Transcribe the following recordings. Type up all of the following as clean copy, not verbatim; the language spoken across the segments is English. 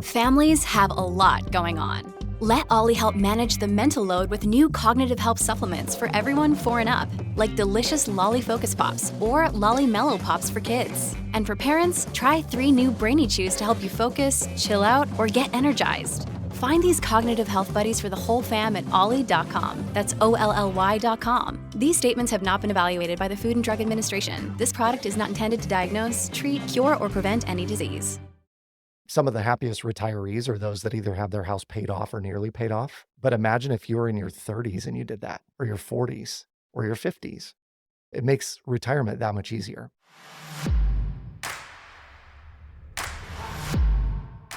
Families have a lot going on. Let Ollie help manage the mental load with new cognitive help supplements for everyone 4 and up, like delicious Lolly Focus Pops or Lolly Mellow Pops for kids. And for parents, try 3 new Brainy Chews to help you focus, chill out, or get energized. Find these cognitive health buddies for the whole fam at ollie.com. That's OLLY.com. These statements have not been evaluated by the Food and Drug Administration. This product is not intended to diagnose, treat, cure, or prevent any disease. Some of the happiest retirees are those that either have their house paid off or nearly paid off. But imagine if you were in your 30s and you did that, or your 40s, or your 50s. It makes retirement that much easier.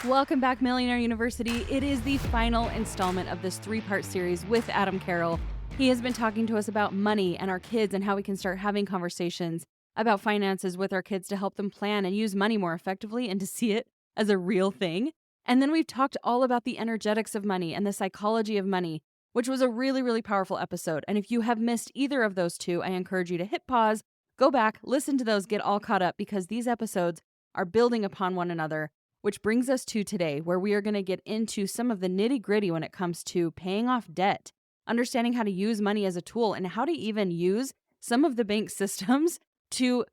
Welcome back, Millionaire University. It is the final installment of this 3-part series with Adam Carroll. He has been talking to us about money and our kids and how we can start having conversations about finances with our kids to help them plan and use money more effectively and to see it as a real thing. And then we've talked all about the energetics of money and the psychology of money, which was a really, really powerful episode. And if you have missed either of those two, I encourage you to hit pause, go back, listen to those, get all caught up, because these episodes are building upon one another, which brings us to today, where we are going to get into some of the nitty-gritty when it comes to paying off debt, understanding how to use money as a tool, and how to even use some of the bank systems to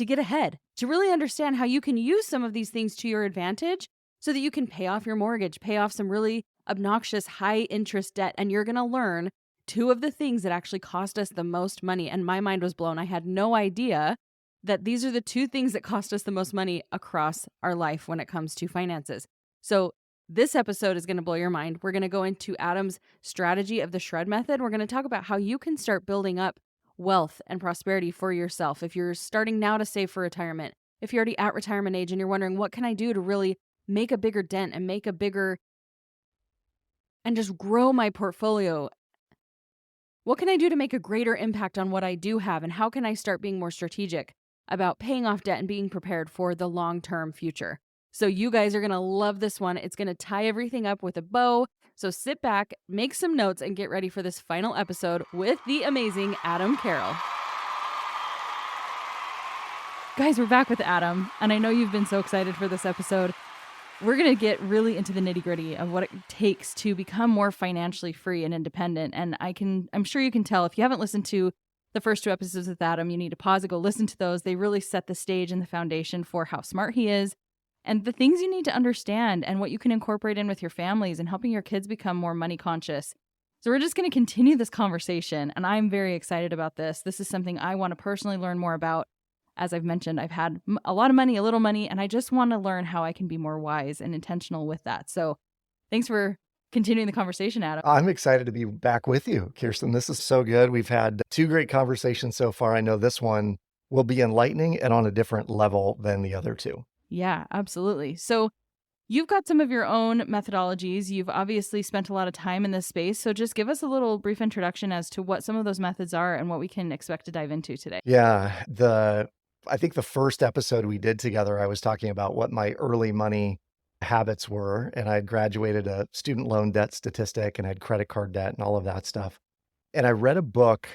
get ahead, to really understand how you can use some of these things to your advantage so that you can pay off your mortgage, pay off some really obnoxious high interest debt. And you're going to learn 2 of the things that actually cost us the most money. And my mind was blown. I had no idea that these are the 2 things that cost us the most money across our life when it comes to finances. So this episode is going to blow your mind. We're going to go into Adam's strategy of the shred method. We're going to talk about how you can start building up wealth and prosperity for yourself. If you're starting now to save for retirement, if you're already at retirement age and you're wondering, what can I do to really make a bigger dent and and just grow my portfolio? What can I do to make a greater impact on what I do have? And how can I start being more strategic about paying off debt and being prepared for the long-term future? So you guys are going to love this one. It's going to tie everything up with a bow. So sit back, make some notes, and get ready for this final episode with the amazing Adam Carroll. Guys, we're back with Adam, and I know you've been so excited for this episode. We're going to get really into the nitty-gritty of what it takes to become more financially free and independent. And I'm sure you can tell, if you haven't listened to the first 2 episodes with Adam, you need to pause and go listen to those. They really set the stage and the foundation for how smart he is, and the things you need to understand and what you can incorporate in with your families and helping your kids become more money conscious. So we're just going to continue this conversation, and I'm very excited about this. This is something I want to personally learn more about. As I've mentioned, I've had a lot of money, a little money, and I just want to learn how I can be more wise and intentional with that. So thanks for continuing the conversation, Adam. I'm excited to be back with you, Kirsten. This is so good. We've had 2 great conversations so far. I know this one will be enlightening and on a different level than the other 2. Yeah, absolutely. So you've got some of your own methodologies. You've obviously spent a lot of time in this space. So just give us a little brief introduction as to what some of those methods are and what we can expect to dive into today. Yeah, I think the first episode we did together, I was talking about what my early money habits were. And I'd graduated a student loan debt statistic and had credit card debt and all of that stuff. And I read a book,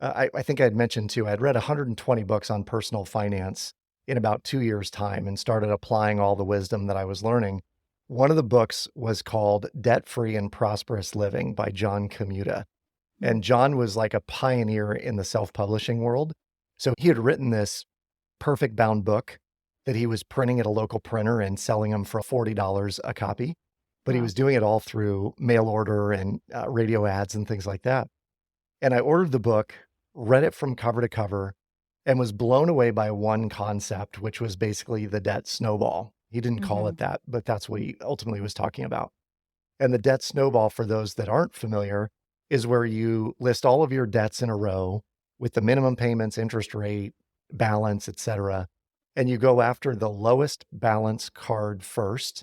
I think I'd mentioned too, I'd read 120 books on personal finance in about 2 years' time and started applying all the wisdom that I was learning. One of the books was called Debt-Free and Prosperous Living by John Commuta. And John was like a pioneer in the self-publishing world. So he had written this perfect bound book that he was printing at a local printer and selling them for $40 a copy. But he was doing it all through mail order and radio ads and things like that. And I ordered the book, read it from cover to cover, and was blown away by one concept, which was basically the debt snowball. He didn't call it that, but that's what he ultimately was talking about. And the debt snowball, for those that aren't familiar, is where you list all of your debts in a row with the minimum payments, interest rate, balance, etc. And you go after the lowest balance card first,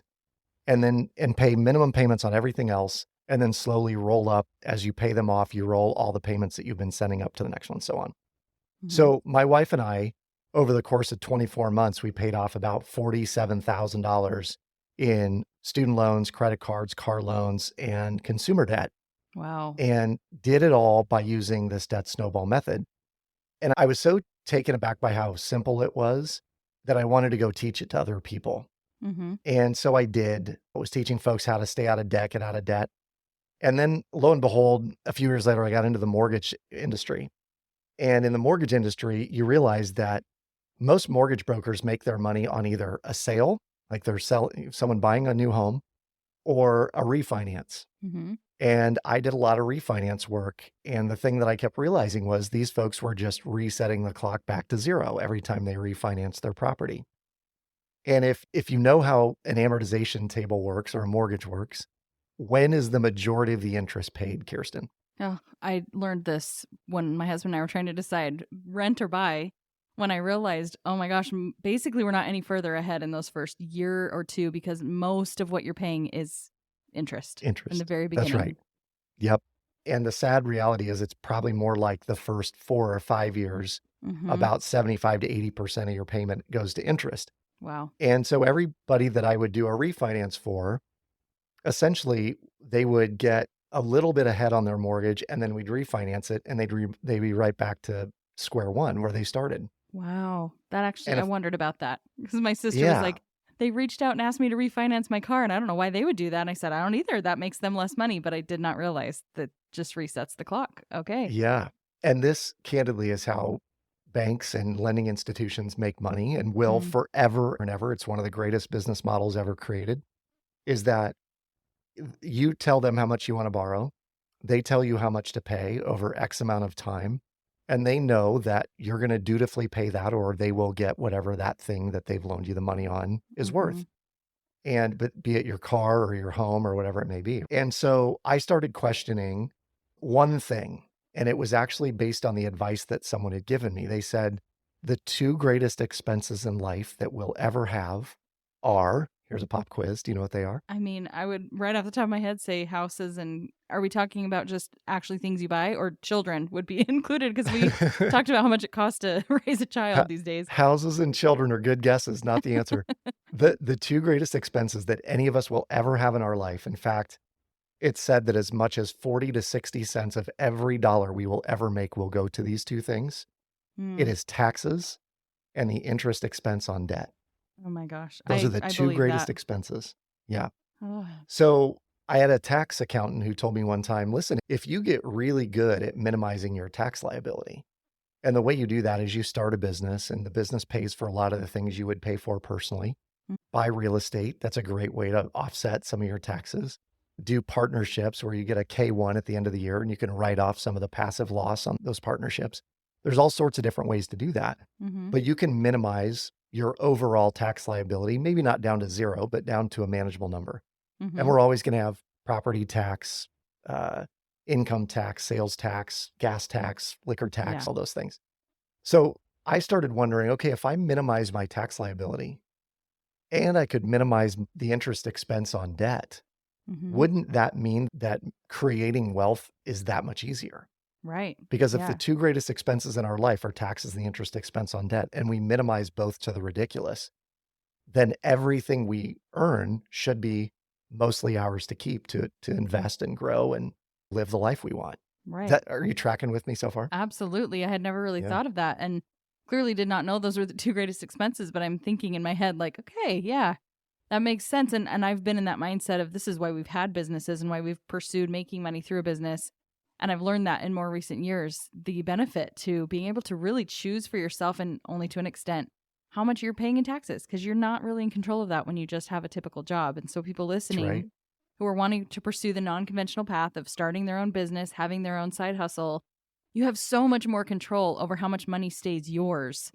and pay minimum payments on everything else, and then slowly roll up. As you pay them off, you roll all the payments that you've been sending up to the next one, so on. So my wife and I, over the course of 24 months, we paid off about $47,000 in student loans, credit cards, car loans, and consumer debt. Wow. And did it all by using this debt snowball method. And I was so taken aback by how simple it was that I wanted to go teach it to other people. Mm-hmm. And so I did. I was teaching folks how to stay out of debt, get out of debt. And then lo and behold, a few years later, I got into the mortgage industry. And in the mortgage industry, you realize that most mortgage brokers make their money on either a sale, like they're selling someone buying a new home, or a refinance. Mm-hmm. And I did a lot of refinance work. And the thing that I kept realizing was these folks were just resetting the clock back to zero every time they refinanced their property. And if you know how an amortization table works or a mortgage works, when is the majority of the interest paid, Kirsten? Oh, I learned this when my husband and I were trying to decide rent or buy. When I realized, oh my gosh, basically we're not any further ahead in those first year or two because most of what you're paying is interest in the very beginning. That's right. Yep. And the sad reality is it's probably more like the first 4 or 5 years, Mm-hmm. about 75 to 80% of your payment goes to interest. Wow. And so everybody that I would do a refinance for, essentially they would get a little bit ahead on their mortgage and then we'd refinance it and they'd be right back to square one where they started. Wow. That actually, And I if, wondered about that because my sister was yeah, like, they reached out and asked me to refinance my car and I don't know why they would do that. And I said, I don't either. That makes them less money, but I did not realize that just resets the clock. Okay. yeah. And this candidly is how banks and lending institutions make money and will Mm. forever and ever. It's one of the greatest business models ever created, is that you tell them how much you want to borrow. They tell you how much to pay over X amount of time. And they know that you're going to dutifully pay that, or they will get whatever that thing that they've loaned you the money on is Mm-hmm. worth. But be it your car or your home or whatever it may be. And so I started questioning one thing, and it was actually based on the advice that someone had given me. They said, the 2 greatest expenses in life that we'll ever have are, here's a pop quiz. Do you know what they are? I mean, I would right off the top of my head say houses. And are we talking about just actually things you buy or children would be included? Because we talked about how much it costs to raise a child these days. Houses and children are good guesses, not the answer. The 2 greatest expenses that any of us will ever have in our life. In fact, it's said that as much as 40 to 60 cents of every dollar we will ever make will go to these 2 things. It Mm. is taxes and the interest expense on debt. Oh my gosh. Those are the I 2 believe greatest that. expenses. Yeah. Oh. So I had a tax accountant who told me one time, listen, if you get really good at minimizing your tax liability, and the way you do that is you start a business and the business pays for a lot of the things you would pay for personally. Mm. Buy real estate. That's a great way to offset some of your taxes. Do partnerships where you get a K1 at the end of the year and you can write off some of the passive loss on those partnerships. There's all sorts of different ways to do that, Mm-hmm. but you can minimize your overall tax liability, maybe not down to 0, but down to a manageable number. Mm-hmm. And we're always going to have property tax, income tax, sales tax, gas tax, liquor tax, Yeah. all those things. So I started wondering, okay, if I minimize my tax liability and I could minimize the interest expense on debt, Mm-hmm. wouldn't that mean that creating wealth is that much easier? Right. Because if the Yeah. 2 greatest expenses in our life are taxes and the interest expense on debt, and we minimize both to the ridiculous, then everything we earn should be mostly ours to keep, to invest and grow and live the life we want. Right. Are you tracking with me so far? Absolutely. I had never really Yeah. thought of that and clearly did not know those were the 2 greatest expenses, but I'm thinking in my head like, okay, yeah, that makes sense. And I've been in that mindset of this is why we've had businesses and why we've pursued making money through a business. And I've learned that in more recent years, the benefit to being able to really choose for yourself and only to an extent how much you're paying in taxes, because you're not really in control of that when you just have a typical job. And so people listening right. who are wanting to pursue the non-conventional path of starting their own business, having their own side hustle, you have so much more control over how much money stays yours.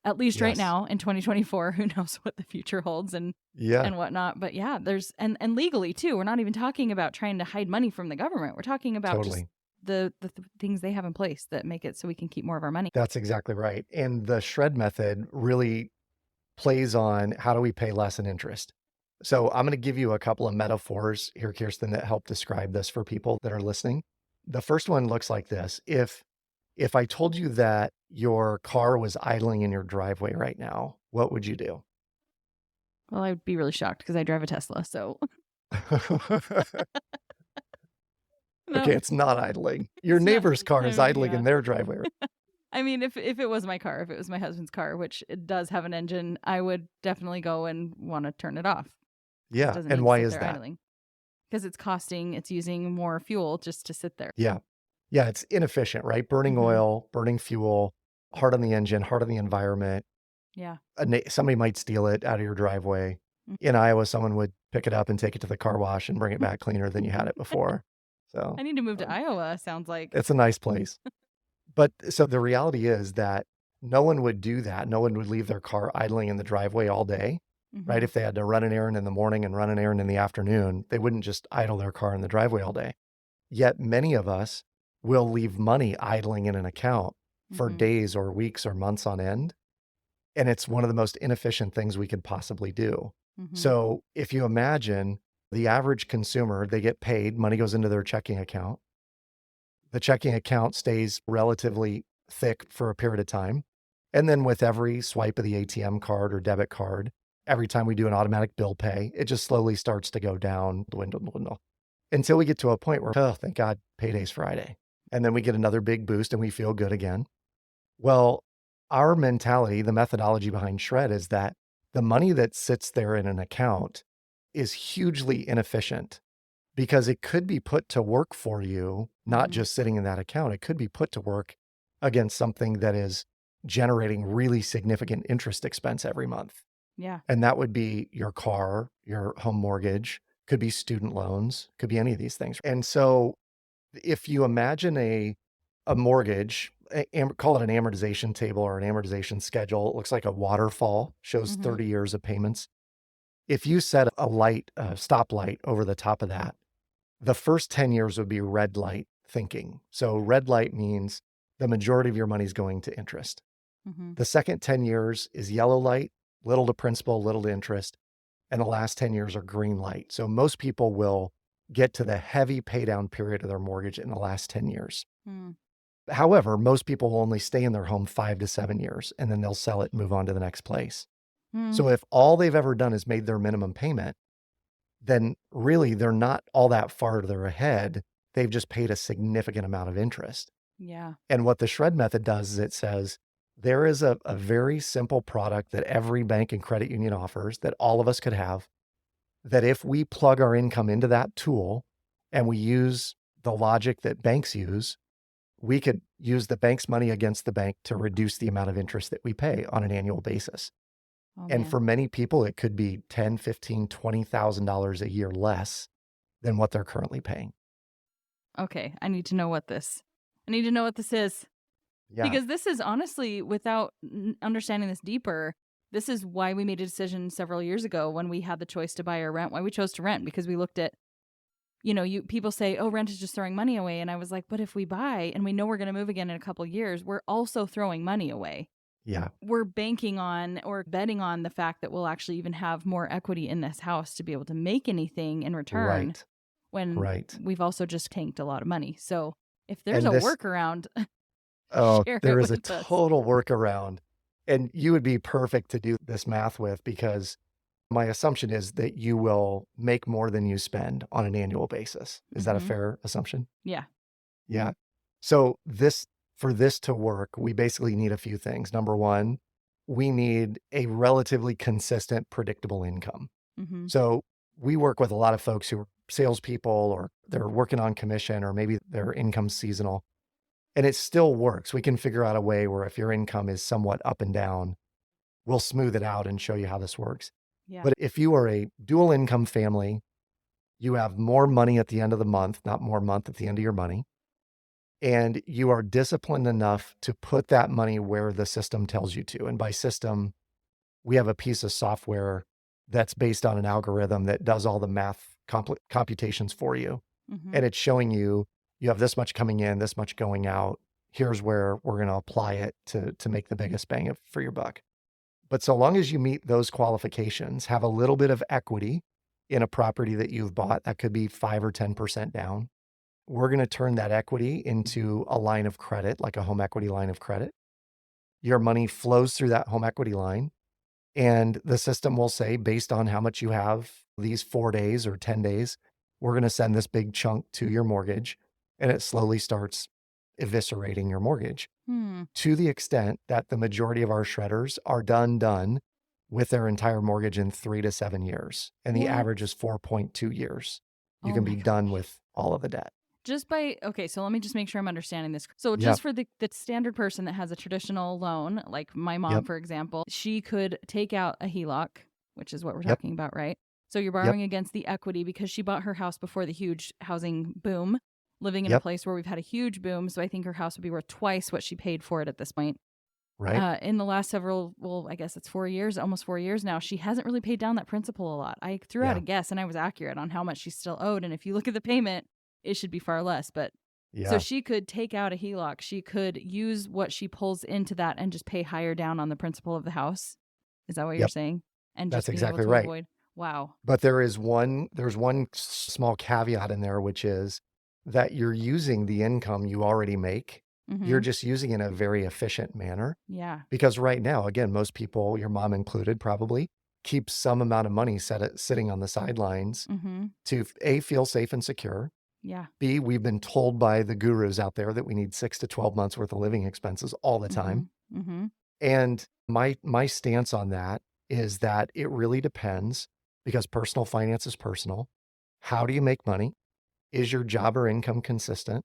At least right Yes. now in 2024, who knows what the future holds and Yeah. whatnot. But yeah, there's and legally too. We're not even talking about trying to hide money from the government. We're talking about just Totally. the things they have in place that make it so we can keep more of our money. That's exactly right. And the shred method really plays on how do we pay less in interest. So I'm going to give you a couple of metaphors here, Kirsten, that help describe this for people that are listening. The first one looks like this. If I told you that your car was idling in your driveway right now, what would you do? Well, I would be really shocked because I drive a Tesla. So no. Okay, it's not idling. Your It's not- neighbor's car is I mean, idling yeah. in their driveway. I mean, if it was my car, if it was my husband's car, which it does have an engine, I would definitely go and want to turn it off. It Yeah. doesn't need And to why sit is there that? idling because it's using more fuel just to sit there. Yeah. Yeah. It's inefficient, right? Burning Hmm. oil, burning fuel, hard on the engine, hard on the environment. Yeah. Somebody might steal it out of your driveway. In Iowa, someone would pick it up and take it to the car wash and bring it back cleaner than you had it before. So I need to move to um, Iowa, sounds like. it's a nice place. But so the reality is that no one would do that. No one would leave their car idling in the driveway all day, right? Hmm. If they had to run an errand in the morning and run an errand in the afternoon, they wouldn't just idle their car in the driveway all day. Yet many of us will leave money idling in an account for Hmm. days or weeks or months on end. And it's one of the most inefficient things we could possibly do. Hmm. So if you imagine the average consumer, they get paid, money goes into their checking account. The checking account stays relatively thick for a period of time. And then with every swipe of the ATM card or debit card, every time we do an automatic bill pay, it just slowly starts to go down, dwindle, until we get to a point where, oh, thank God, payday's Friday. And then we get another big boost and we feel good again. Well, our mentality, the methodology behind Shred is that the money that sits there in an account is hugely inefficient because it could be put to work for you, not Mhm. just sitting in that account. It could be put to work against something that is generating really significant interest expense every month. Yeah. And that would be your car, your home mortgage, could be student loans, could be any of these things. And so if you imagine a mortgage, call it an amortization table or an amortization schedule, it looks like a waterfall, shows Mhm. 30 years of payments. If you set a stop light over the top of that, the first 10 years would be red light thinking. So red light means the majority of your money is going to interest. Mhm. The second 10 years is yellow light, little to principal, little to interest. And the last 10 years are green light. So most people will get to the heavy pay down period of their mortgage in the last 10 years. Mm. However, most people will only stay in their home 5 to 7 years and then they'll sell it and move on to the next place. Mm. So if all they've ever done is made their minimum payment, then really they're not all that farther ahead. They've just paid a significant amount of interest. Yeah. And what the Shred method does is it says there is a very simple product that every bank and credit union offers that all of us could have, that if we plug our income into that tool and we use the logic that banks use, we could use the bank's money against the bank to reduce the amount of interest that we pay on an annual basis. Oh And man. for many people, it could be $10, $15, $20,000 a year less than what they're currently paying. Okay, I need to know what this. I need to know what this is Yeah. because this is honestly, without understanding this deeper, this is why we made a decision several years ago when we had the choice to buy or rent. Why we chose to rent, because we looked at, people say, "Oh, rent is just throwing money away," and I was like, "But if we buy and we know we're going to move again in a couple years, we're also throwing money away. Yeah. We're banking on or betting on the fact that we'll actually even have more equity in this house to be able to make anything in return." Right. When Right. we've also just tanked a lot of money. So if there's And a this, workaround, oh, share there it is a with us. total workaround. And you would be perfect to do this math with because my assumption is that you will make more than you spend on an annual basis. Is that a Mhm. fair assumption? Yeah. Yeah. So for this to work, we basically need a few things. Number one, we need a relatively consistent, predictable income. Mm-hmm. So we work with a lot of folks who are salespeople or they're working on commission or maybe their income's seasonal. And it still works. We can figure out a way where if your income is somewhat up and down, we'll smooth it out and show you how this works. Yeah. But if you are a dual income family, you have more money at the end of the month, not more month at the end of your money. And you are disciplined enough to put that money where the system tells you to. And by system, we have a piece of software that's based on an algorithm that does all the math computations for you. Mm-hmm. And it's showing you, you have this much coming in, this much going out. Here's where we're going to apply it to make the biggest bang for your buck. But so long as you meet those qualifications, have a little bit of equity in a property that you've bought, that could be 5 or 10% down. We're going to turn that equity into a line of credit, like a home equity line of credit. Your money flows through that home equity line. And the system will say, based on how much you have these 4 days or 10 days, we're going to send this big chunk to your mortgage. And it slowly starts eviscerating your mortgage. to the extent that the majority of our shredders are done with their entire mortgage in 3 to 7 years. And the What? average is 4.2 years. You Oh can my be done gosh. with all of the debt. Okay, so let me just make sure I'm understanding this. So Yep. just for the standard person that has a traditional loan, like my mom, Yep. for example, she could take out a HELOC, which is what we're Yep. talking about, right? So you're borrowing against the equity because she bought her house before the huge housing boom, living in a Yep. place where we've had a huge boom. So I think her house would be worth twice what she paid for it at this point. Right. In the last I guess it's 4 years, almost 4 years now, she hasn't really paid down that principal a lot. I threw out a Yeah. guess and I was accurate on how much she still owed. And if you look at the payment, it should be far less. But so Yeah. she could take out a HELOC. She could use what she pulls into that and just pay higher down on the principal of the house. Is that what you're Yep. saying? And That's just being able exactly to right. avoid. Wow. But there's one small caveat in there, which is that you're using the income you already make. You're Mm-hmm. just using it in a very efficient manner. Yeah. Because right now, again, most people, your mom included probably, keep some amount of money sitting on the sidelines Mm-hmm. to A, feel safe and secure. Yeah. B, we've been told by the gurus out there that we need 6 to 12 months worth of living expenses all the time. Mm-hmm. And my stance on that is that it really depends, because personal finance is personal. How do you make money? Is your job or income consistent?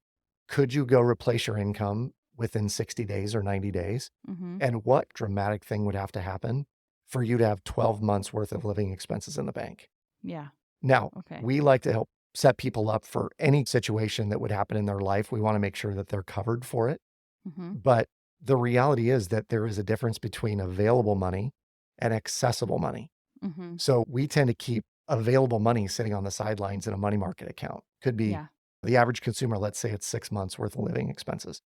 Could you go replace your income within 60 days or 90 days? Mm-hmm. And what dramatic thing would have to happen for you to have 12 months worth of living expenses in the bank? Yeah. Now, Okay. we like to help set people up for any situation that would happen in their life. We want to make sure that they're covered for it. Mm-hmm. But the reality is that there is a difference between available money and accessible money. Mm-hmm. So we tend to keep available money sitting on the sidelines in a money market account. Could be Yeah. the average consumer, let's say it's 6 months worth of living expenses.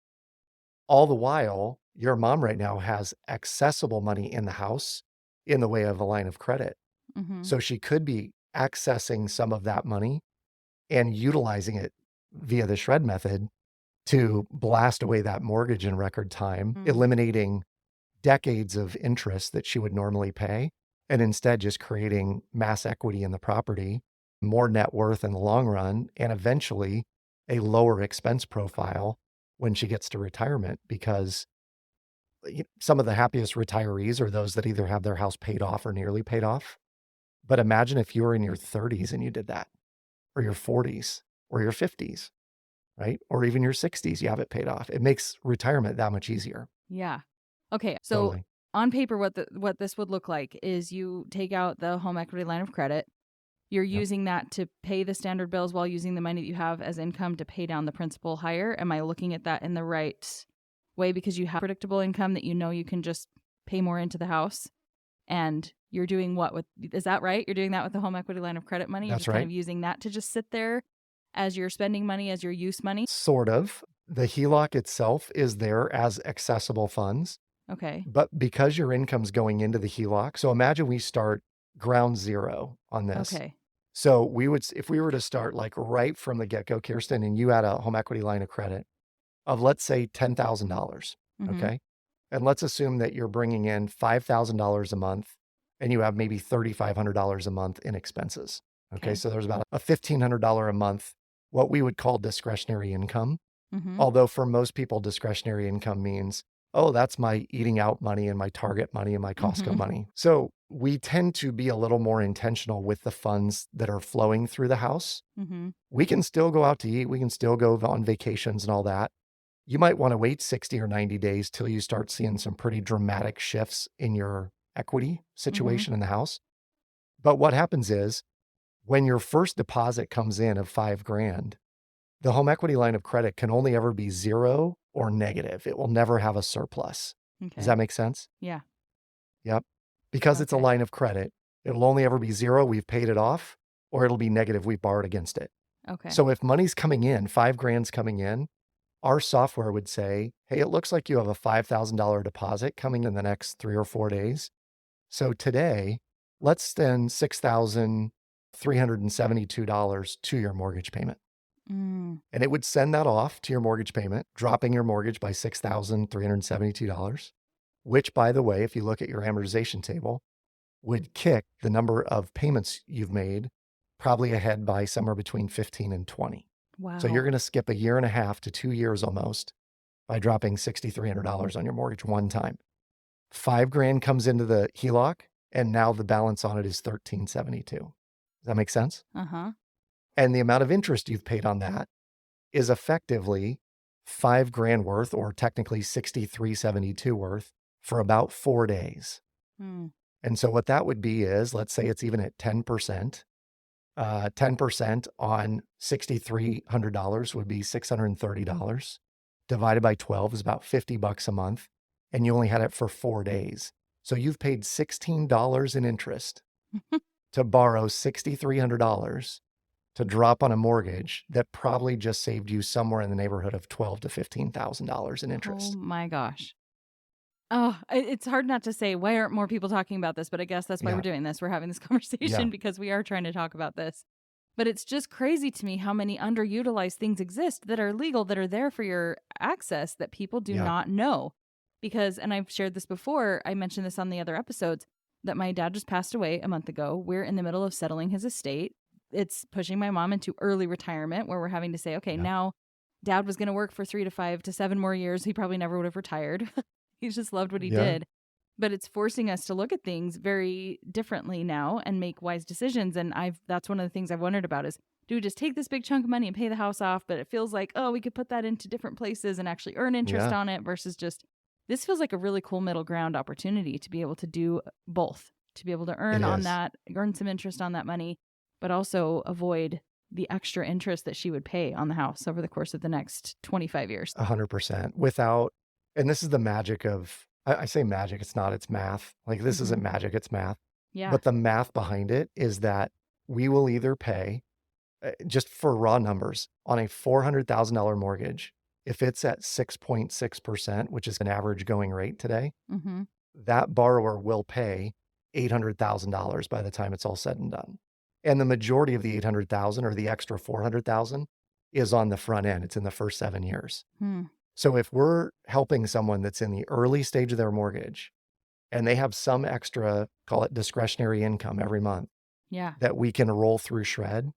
All the while, your mom right now has accessible money in the house in the way of a line of credit. Mm-hmm. So she could be accessing some of that money and utilizing it via the shred method to blast away that mortgage in record time, eliminating decades of interest that she would normally pay, and instead just creating mass equity in the property, more net worth in the long run, and eventually a lower expense profile when she gets to retirement. Because some of the happiest retirees are those that either have their house paid off or nearly paid off. But imagine if you were in your 30s and you did that, or your 40s, or your 50s, right? Or even your 60s, you have it paid off. It makes retirement that much easier. Yeah. Okay. So Totally. on paper, what this would look like is you take out the home equity line of credit. You're Yep. using that to pay the standard bills while using the money that you have as income to pay down the principal higher. Am I looking at that in the right way? Because you have predictable income that you know you can just pay more into the house. And you're doing what with, is that right? You're doing that with the home equity line of credit money? You're That's just kind right. of using that to just sit there as your spending money, as your use money? Sort of. The HELOC itself is there as accessible funds, Okay. but because your income's going into the HELOC, so imagine we start ground zero on this. Okay. So if we were to start like right from the get-go, Kirsten, and you had a home equity line of credit of, let's say, $10,000, Mhm. okay? And let's assume that you're bringing in $5,000 a month and you have maybe $3,500 a month in expenses. Okay. Okay. So there's about a $1,500 a month, what we would call discretionary income. Mhm. Although for most people, discretionary income means, oh, that's my eating out money and my Target money and my Costco Mhm. money. So we tend to be a little more intentional with the funds that are flowing through the house. Mhm. We can still go out to eat. We can still go on vacations and all that. You might want to wait 60 or 90 days till you start seeing some pretty dramatic shifts in your equity situation in the house. But what happens is when your first deposit comes in of $5,000, the home equity line of credit can only ever be zero or negative. It will never have a surplus. Okay. Does that make sense? Yeah. Yep. Because it's a Okay. line of credit, it'll only ever be zero, we've paid it off, or it'll be negative, we've borrowed against it. Okay. So if money's coming in, $5,000's coming in, our software would say, hey, it looks like you have a $5,000 deposit coming in the next 3 or 4 days. So today, let's send $6,372 to your mortgage payment. Mm. And it would send that off to your mortgage payment, dropping your mortgage by $6,372, which, by the way, if you look at your amortization table, would kick the number of payments you've made probably ahead by somewhere between 15 and 20. Wow. So you're going to skip a year and a half to 2 years almost by dropping $6,300 on your mortgage one time. $5,000 comes into the HELOC, and now the balance on it is $1,372. Does that make sense? Uh-huh. And the amount of interest you've paid on that is effectively $5,000 worth, or technically $6,372 worth, for about 4 days. Mm. And so what that would be is, let's say it's even at 10%. 10% on $6,300 would be $630. Divided by 12 is about $50 a month. And you only had it for 4 days. So you've paid $16 in interest to borrow $6,300 to drop on a mortgage that probably just saved you somewhere in the neighborhood of $12,000 to $15,000 in interest. Oh my gosh. Oh, it's hard not to say, why aren't more people talking about this? But I guess that's why we're doing this. We're having this conversation because we are trying to talk about this. But it's just crazy to me how many underutilized things exist that are legal, that are there for your access, that people do not know. Because, and I've shared this before, I mentioned this on the other episodes, that my dad just passed away a month ago. We're in the middle of settling his estate. It's pushing my mom into early retirement, where we're having to say, okay, now dad was going to work for 3 to 5 to 7 more years. He probably never would have retired. He just loved what he did. But it's forcing us to look at things very differently now and make wise decisions. And that's one of the things I've wondered about is, do we just take this big chunk of money and pay the house off? But it feels like, oh, we could put that into different places and actually earn interest on it, versus just, this feels like a really cool middle ground opportunity to be able to do both, to be able to earn on that, earn some interest on that money, but also avoid the extra interest that she would pay on the house over the course of the next 25 years. 100%. Without, and this is the magic of, I say magic, it's not, it's math. Like, this isn't magic, it's math. Yeah. But the math behind it is that we will either pay, just for raw numbers, on a $400,000 mortgage, if it's at 6.6%, which is an average going rate today, that borrower will pay $800,000 by the time it's all said and done. And the majority of the $800,000, or the extra $400,000, is on the front end. It's in the first 7 years. So if we're helping someone that's in the early stage of their mortgage and they have some extra, call it discretionary income every month, that we can roll through Shred,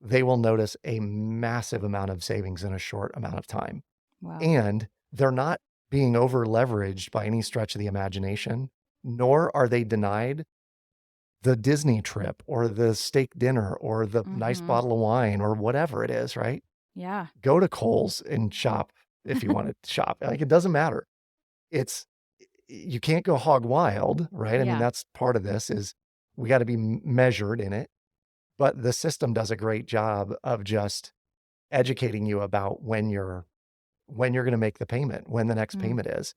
they will notice a massive amount of savings in a short amount of time. Wow. And they're not being over leveraged by any stretch of the imagination, nor are they denied the Disney trip or the steak dinner or the nice bottle of wine or whatever it is, right? Yeah. Go to Kohl's and shop if you want to shop. Like, it doesn't matter. You can't go hog wild, right? I mean, that's part of this, is we got to be measured in it. But the system does a great job of just educating you about when you're going to make the payment, when the next payment is.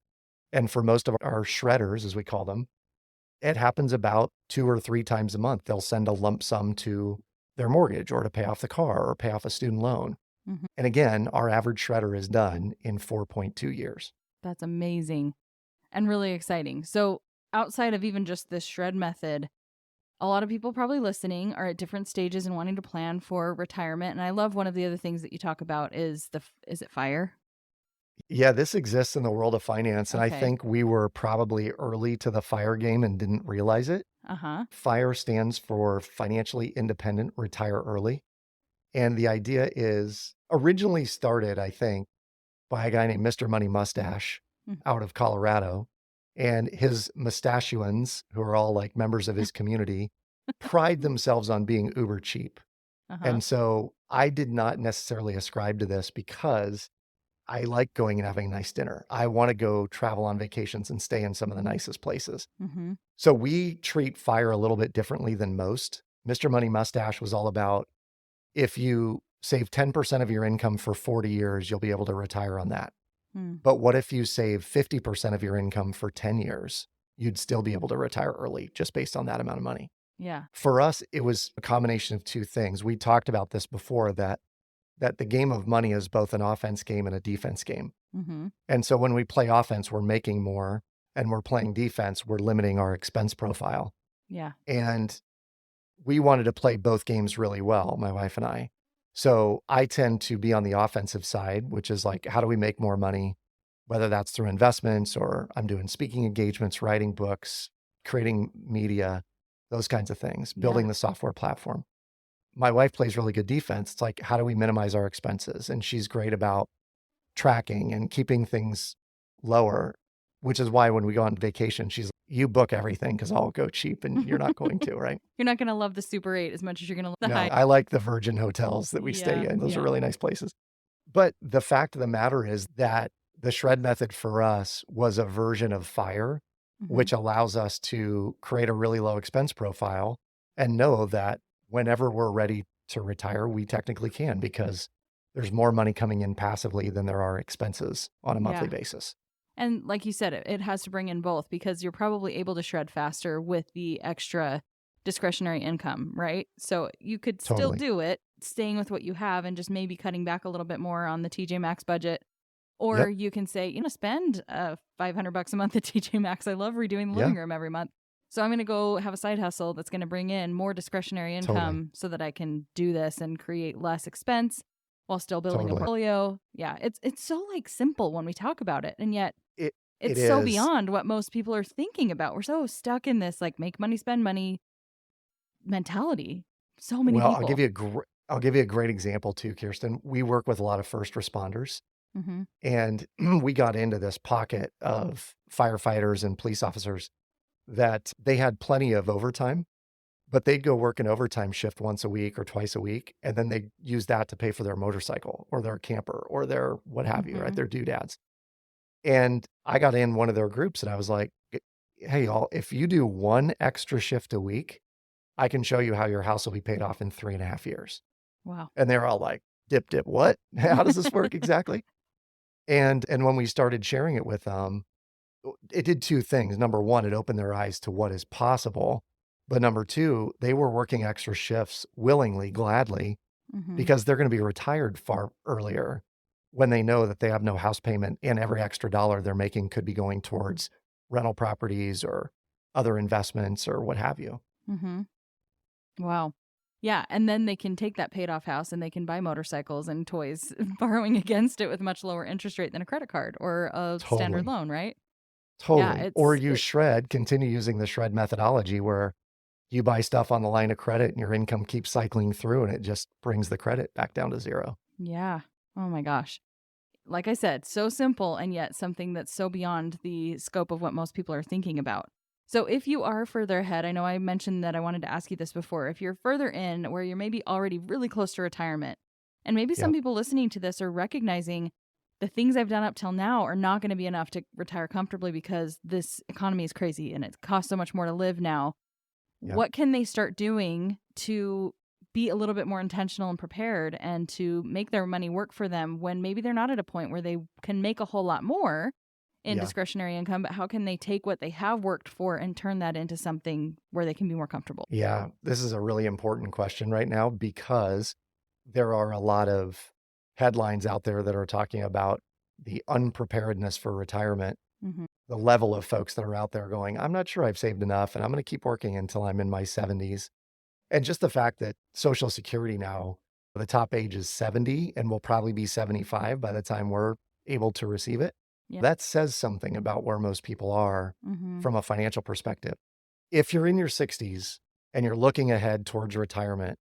And for most of our shredders, as we call them, it happens about 2 or 3 times a month. They'll send a lump sum to their mortgage, or to pay off the car, or pay off a student loan. And again, our average shredder is done in 4.2 years. That's amazing and really exciting. So outside of even just this shred method, a lot of people probably listening are at different stages and wanting to plan for retirement. And I love, one of the other things that you talk about is is it FIRE? Yeah, this exists in the world of finance. And I think we were probably early to the FIRE game and didn't realize it. FIRE stands for Financially Independent Retire Early. And the idea is originally started, I think, by a guy named Mr. Money Mustache out of Colorado. And his mustachians, who are all like members of his community, pride themselves on being uber cheap. And so I did not necessarily ascribe to this, because I like going and having a nice dinner. I want to go travel on vacations and stay in some of the nicest places. So we treat FIRE a little bit differently than most. Mr. Money Mustache was all about, if you save 10% of your income for 40 years, you'll be able to retire on that. But what if you save 50% of your income for 10 years? You'd still be able to retire early, just based on that amount of money. Yeah. For us, it was a combination of 2 things. We talked about this before, that the game of money is both an offense game and a defense game. And so when we play offense, we're making more, and we're playing defense, we're limiting our expense profile. Yeah. And we wanted to play both games really well, my wife and I. So I tend to be on the offensive side, which is like, how do we make more money? Whether that's through investments, or I'm doing speaking engagements, writing books, creating media, those kinds of things, building the software platform. My wife plays really good defense. It's like, how do we minimize our expenses? And she's great about tracking and keeping things lower, which is why when we go on vacation, she's like, you book everything because I'll go cheap and you're not going to, right? You're not going to love the Super 8 as much as you're going to love the No, high. I like the Virgin hotels that we stay in. Those are really nice places. But the fact of the matter is that the shred method for us was a version of FIRE, which allows us to create a really low expense profile and know that whenever we're ready to retire, we technically can, because there's more money coming in passively than there are expenses on a monthly basis. And like you said, it has to bring in both, because you're probably able to shred faster with the extra discretionary income, right? So you could still do it, staying with what you have and just maybe cutting back a little bit more on the TJ Maxx budget. Or you can say, spend $500 a month at TJ Maxx. I love redoing the living room every month. So I'm going to go have a side hustle that's going to bring in more discretionary income so that I can do this and create less expense while still building a portfolio. Yeah, it's so like simple when we talk about it. And yet it's so beyond what most people are thinking about. We're so stuck in this like make money, spend money mentality. So many people. I'll give you a great example too, Kirsten. We work with a lot of first responders. And we got into this pocket of firefighters and police officers that they had plenty of overtime, but they'd go work an overtime shift once a week or twice a week. And then they use that to pay for their motorcycle or their camper or their what have you, right? Their doodads. And I got in one of their groups and I was like, hey, y'all, if you do one extra shift a week, I can show you how your house will be paid off in 3.5 years. Wow. And they're all like, dip, what? How does this work exactly? And when we started sharing it with them, it did two things. Number one, it opened their eyes to what is possible. But number two, they were working extra shifts willingly, gladly, because they're going to be retired far earlier when they know that they have no house payment and every extra dollar they're making could be going towards rental properties or other investments or what have you. Wow. Yeah, and then they can take that paid off house and they can buy motorcycles and toys, borrowing against it with a much lower interest rate than a credit card or a standard loan, right? Totally. Or you continue using the shred methodology where you buy stuff on the line of credit and your income keeps cycling through and it just brings the credit back down to zero. Yeah. Oh my gosh. Like I said, so simple and yet something that's so beyond the scope of what most people are thinking about. So if you are further ahead, I know I mentioned that I wanted to ask you this before. If you're further in where you're maybe already really close to retirement, and maybe some people listening to this are recognizing the things I've done up till now are not going to be enough to retire comfortably because this economy is crazy and it costs so much more to live now. What can they start doing to be a little bit more intentional and prepared and to make their money work for them when maybe they're not at a point where they can make a whole lot more in discretionary income, but how can they take what they have worked for and turn that into something where they can be more comfortable? Yeah, this is a really important question right now because there are a lot of headlines out there that are talking about the unpreparedness for retirement, the level of folks that are out there going, I'm not sure I've saved enough and I'm going to keep working until I'm in my 70s. And just the fact that Social Security now, the top age is 70 and will probably be 75 by the time we're able to receive it. That says something about where most people are from a financial perspective. If you're in your 60s and you're looking ahead towards retirement,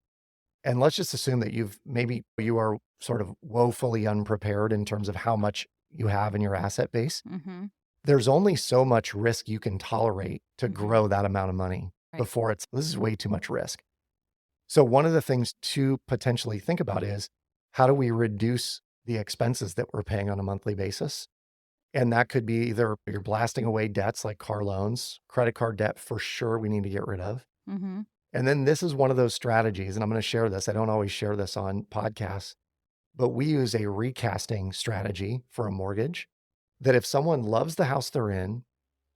and let's just assume that you are sort of woefully unprepared in terms of how much you have in your asset base, there's only so much risk you can tolerate to grow that amount of money before this is way too much risk. So one of the things to potentially think about is how do we reduce the expenses that we're paying on a monthly basis? And that could be either you're blasting away debts like car loans, credit card debt for sure we need to get rid of. And then this is one of those strategies, and I'm going to share this. I don't always share this on podcasts, but we use a recasting strategy for a mortgage that if someone loves the house they're in,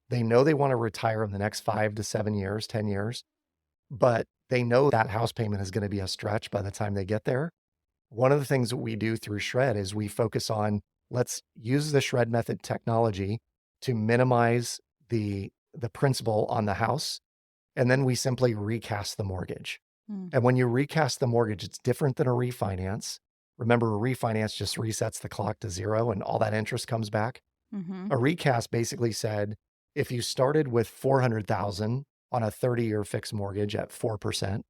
they know they want to retire in the next 5 to 7 years, 10 years, but they know that house payment is going to be a stretch by the time they get there. One of the things that we do through Shred is we focus on, let's use the Shred method technology to minimize the principal on the house. And then we simply recast the mortgage. And when you recast the mortgage, it's different than a refinance. Remember, a refinance just resets the clock to zero and all that interest comes back. A recast basically said, if you started with $400,000 on a 30-year fixed mortgage at 4%,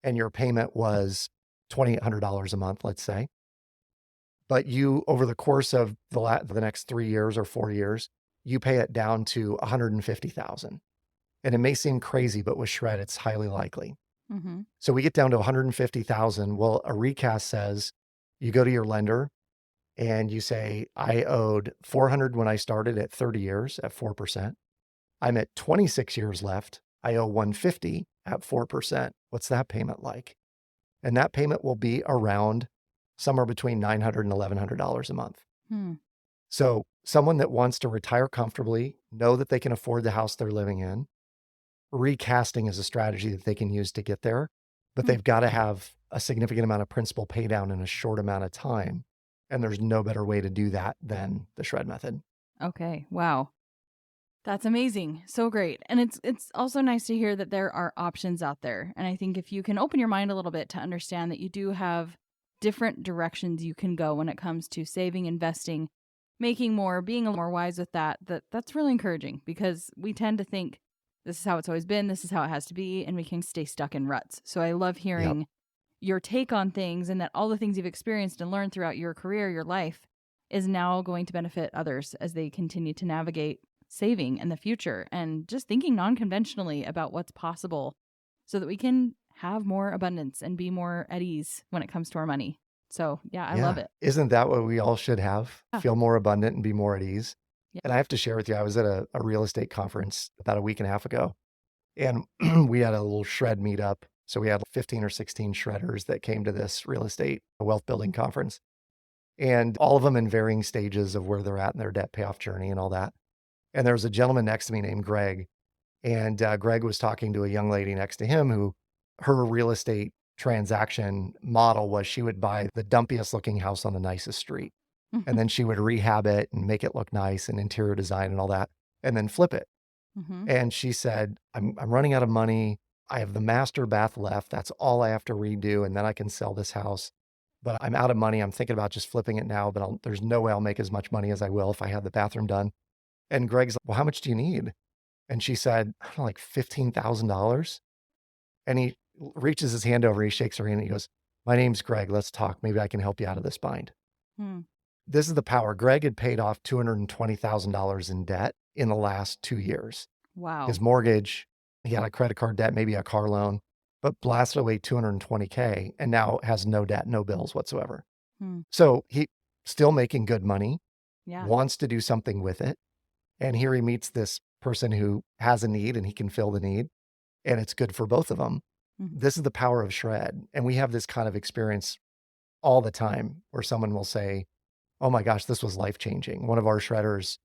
and your payment was $2,800 a month, let's say, But you, over the course of the next 3 years or 4 years, you pay it down to 150,000. And it may seem crazy, but with Shred, it's highly likely. Mm-hmm. So we get down to 150,000. Well, a recast says you go to your lender and you say, I owed 400 when I started at 30 years at 4%. I'm at 26 years left. I owe 150 at 4%. What's that payment like? And that payment will be around somewhere between $900 and $1,100 a month. So someone that wants to retire comfortably, know that they can afford the house they're living in, recasting is a strategy that they can use to get there, but they've got to have a significant amount of principal pay down in a short amount of time. And there's no better way to do that than the Shred method. Okay. Wow. That's amazing. So great. And it's also nice to hear that there are options out there. And I think if you can open your mind a little bit to understand that you do have different directions you can go when it comes to saving, investing, making more, being a little more wise with that's really encouraging, because we tend to think this is how it's always been, this is how it has to be, and we can stay stuck in ruts. So I love hearing your take on things, and that all the things you've experienced and learned throughout your career, your life, is now going to benefit others as they continue to navigate saving in the future and just thinking non-conventionally about what's possible so that we can have more abundance and be more at ease when it comes to our money. So I love it. Isn't that what we all should have? Yeah. Feel more abundant and be more at ease. Yeah. And I have to share with you, I was at a real estate conference about a week and a half ago, and we had a little shred meetup. So we had 15 or 16 shredders that came to this real estate wealth building conference, and all of them in varying stages of where they're at in their debt payoff journey and all that. And there was a gentleman next to me named Greg, and Greg was talking to a young lady next to him who, her real estate transaction model was she would buy the dumpiest looking house on the nicest street. And then she would rehab it and make it look nice and interior design and all that, and then flip it. And she said, I'm running out of money. I have the master bath left. That's all I have to redo. And then I can sell this house, but I'm out of money. I'm thinking about just flipping it now, but there's no way I'll make as much money as I will if I had the bathroom done. And Greg's like, well, how much do you need? And she said, I don't know, like $15,000. And he reaches his hand over, he shakes her hand, and he goes, my name's Greg. Let's talk. Maybe I can help you out of this bind. This is the power. Greg had paid off $220,000 in debt in the last 2 years. Wow. His mortgage, he had a credit card debt, maybe a car loan, but blasted away $220K and now has no debt, no bills whatsoever. So he still making good money, wants to do something with it. And here he meets this person who has a need and he can fill the need. And it's good for both of them. This is the power of Shred. And we have this kind of experience all the time where someone will say, oh my gosh, this was life-changing. One of our shredders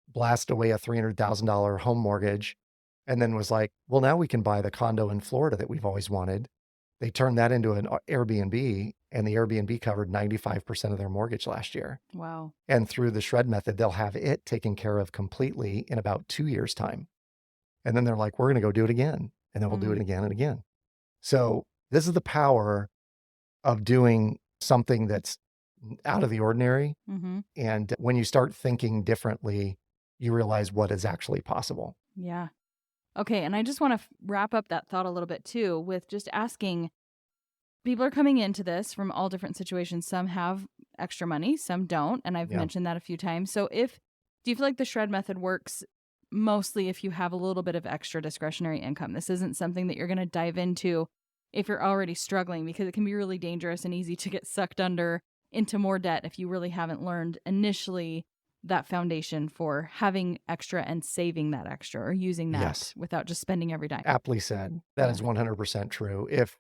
blasted away a $300,000 home mortgage and then was like, well, now we can buy the condo in Florida that we've always wanted. They turned that into an Airbnb, and the Airbnb covered 95% of their mortgage last year. Wow. And through the Shred method, they'll have it taken care of completely in about 2 years' time. And then they're like, we're going to go do it again. And then we'll do it again and again. So this is the power of doing something that's out of the ordinary. And when you start thinking differently, you realize what is actually possible. Yeah. Okay. And I just want to wrap up that thought a little bit too, with just asking, people are coming into this from all different situations. Some have extra money, some don't. And I've mentioned that a few times. So do you feel like the Shred method works mostly if you have a little bit of extra discretionary income? This isn't something that you're going to dive into if you're already struggling, because it can be really dangerous and easy to get sucked into more debt if you really haven't learned initially that foundation for having extra and saving that extra, or using that without just spending every dime. Aptly said. That is 100% true. If,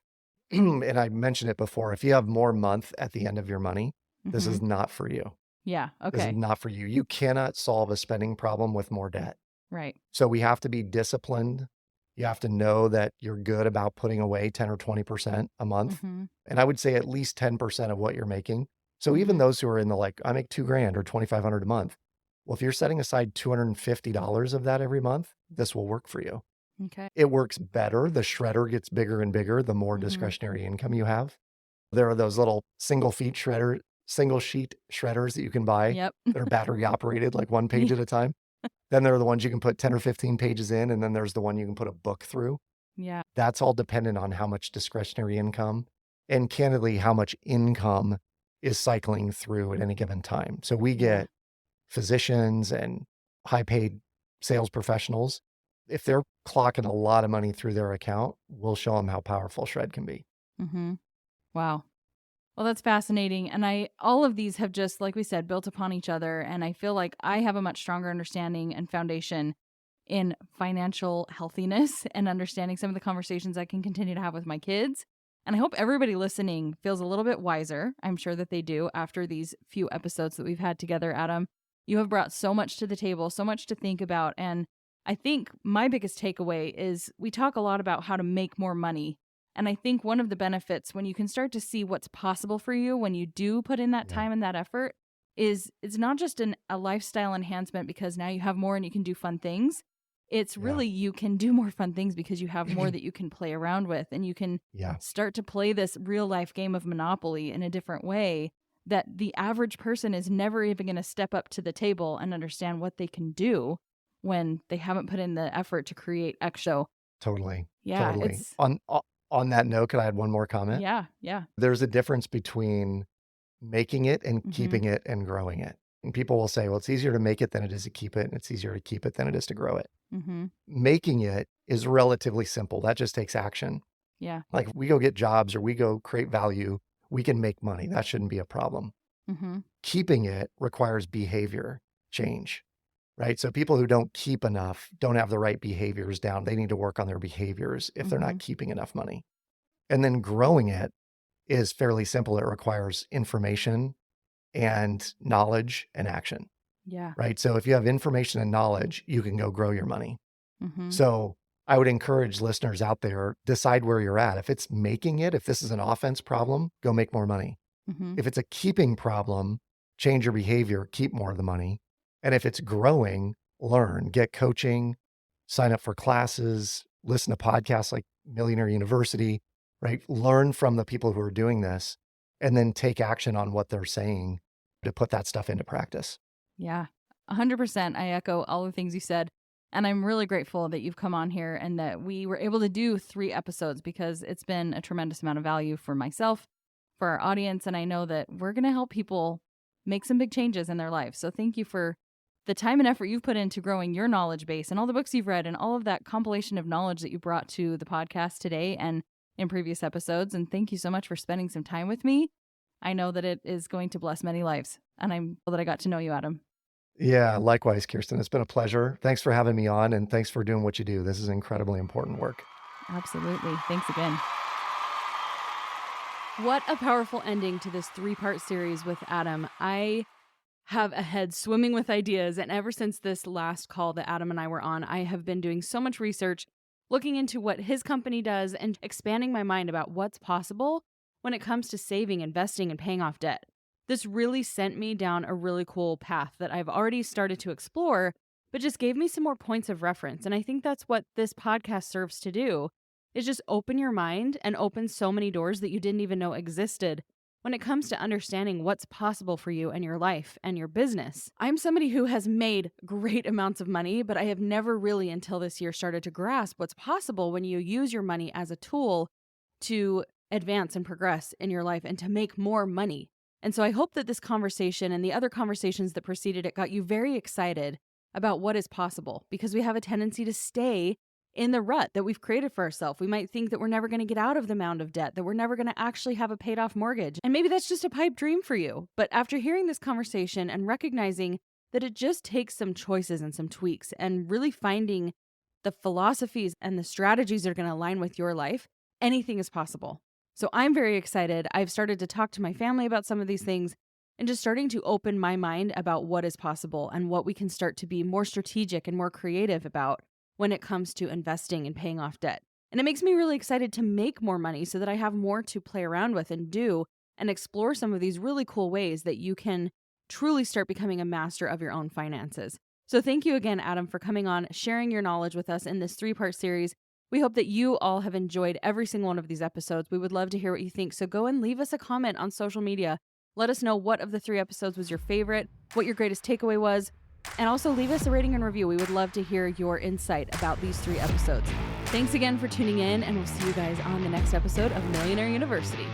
and I mentioned it before, if you have more month at the end of your money, this is not for you. Yeah. Okay. This is not for you. You cannot solve a spending problem with more debt. Right. So we have to be disciplined. You have to know that you're good about putting away 10 or 20% a month. And I would say at least 10% of what you're making. So even those who are in the, I make $2,000 or $2,500 a month. Well, if you're setting aside $250 of that every month, this will work for you. Okay. It works better. The shredder gets bigger and bigger the more discretionary income you have. There are those little single sheet shredders that you can buy that are battery operated, like one page at a time. Then there are the ones you can put 10 or 15 pages in, and then there's the one you can put a book through. Yeah. That's all dependent on how much discretionary income, and candidly, how much income is cycling through at any given time. So we get physicians and high paid sales professionals. If they're clocking a lot of money through their account, we'll show them how powerful Shred can be. Mm-hmm. Wow. Well, that's fascinating. And all of these have just, like we said, built upon each other. And I feel like I have a much stronger understanding and foundation in financial healthiness and understanding some of the conversations I can continue to have with my kids. And I hope everybody listening feels a little bit wiser. I'm sure that they do after these few episodes that we've had together, Adam. You have brought so much to the table, so much to think about. And I think my biggest takeaway is we talk a lot about how to make more money. And I think one of the benefits when you can start to see what's possible for you when you do put in that time and that effort is it's not just a lifestyle enhancement because now you have more and you can do fun things. It's really you can do more fun things because you have more that you can play around with, and you can start to play this real life game of Monopoly in a different way that the average person is never even going to step up to the table and understand what they can do when they haven't put in the effort to create extra. Totally. Yeah. Totally. On that note, could I add one more comment? Yeah. There's a difference between making it and keeping it and growing it. And people will say, well, it's easier to make it than it is to keep it. And it's easier to keep it than it is to grow it. Making it is relatively simple. That just takes action. Yeah. Like if we go get jobs or we go create value, we can make money. That shouldn't be a problem. Keeping it requires behavior change, right? So people who don't keep enough don't have the right behaviors down. They need to work on their behaviors if they're not keeping enough money. And then growing it is fairly simple. It requires information and knowledge and action. Yeah. Right. So if you have information and knowledge, you can go grow your money. So I would encourage listeners out there, decide where you're at. If it's making it, if this is an offense problem, go make more money. If it's a keeping problem, change your behavior, keep more of the money. And if it's growing, learn, get coaching, sign up for classes, listen to podcasts like Millionaire University, right? Learn from the people who are doing this and then take action on what they're saying to put that stuff into practice. Yeah, 100%. I echo all the things you said. And I'm really grateful that you've come on here and that we were able to do 3 episodes because it's been a tremendous amount of value for myself, for our audience. And I know that we're going to help people make some big changes in their lives. So thank you for the time and effort you've put into growing your knowledge base and all the books you've read and all of that compilation of knowledge that you brought to the podcast today and in previous episodes. And thank you so much for spending some time with me. I know that it is going to bless many lives. And I'm glad that I got to know you, Adam. Yeah, likewise, Kirsten. It's been a pleasure. Thanks for having me on, and thanks for doing what you do. This is incredibly important work. Absolutely. Thanks again. What a powerful ending to this 3-part series with Adam. I have a head swimming with ideas, and ever since this last call that Adam and I were on, I have been doing so much research, looking into what his company does, and expanding my mind about what's possible when it comes to saving, investing, and paying off debt. This really sent me down a really cool path that I've already started to explore, but just gave me some more points of reference. And I think that's what this podcast serves to do, is just open your mind and open so many doors that you didn't even know existed when it comes to understanding what's possible for you and your life and your business. I'm somebody who has made great amounts of money, but I have never really until this year started to grasp what's possible when you use your money as a tool to advance and progress in your life and to make more money. And so I hope that this conversation and the other conversations that preceded it got you very excited about what is possible, because we have a tendency to stay in the rut that we've created for ourselves. We might think that we're never going to get out of the mound of debt, that we're never going to actually have a paid off mortgage. And maybe that's just a pipe dream for you. But after hearing this conversation and recognizing that it just takes some choices and some tweaks and really finding the philosophies and the strategies that are going to align with your life, anything is possible. So I'm very excited. I've started to talk to my family about some of these things and just starting to open my mind about what is possible and what we can start to be more strategic and more creative about when it comes to investing and paying off debt. And it makes me really excited to make more money so that I have more to play around with and do and explore some of these really cool ways that you can truly start becoming a master of your own finances. So thank you again, Adam, for coming on, sharing your knowledge with us in this 3-part series. We hope that you all have enjoyed every single one of these episodes. We would love to hear what you think. So go and leave us a comment on social media. Let us know what of the 3 episodes was your favorite, what your greatest takeaway was, and also leave us a rating and review. We would love to hear your insight about these 3 episodes. Thanks again for tuning in, and we'll see you guys on the next episode of Millionaire University.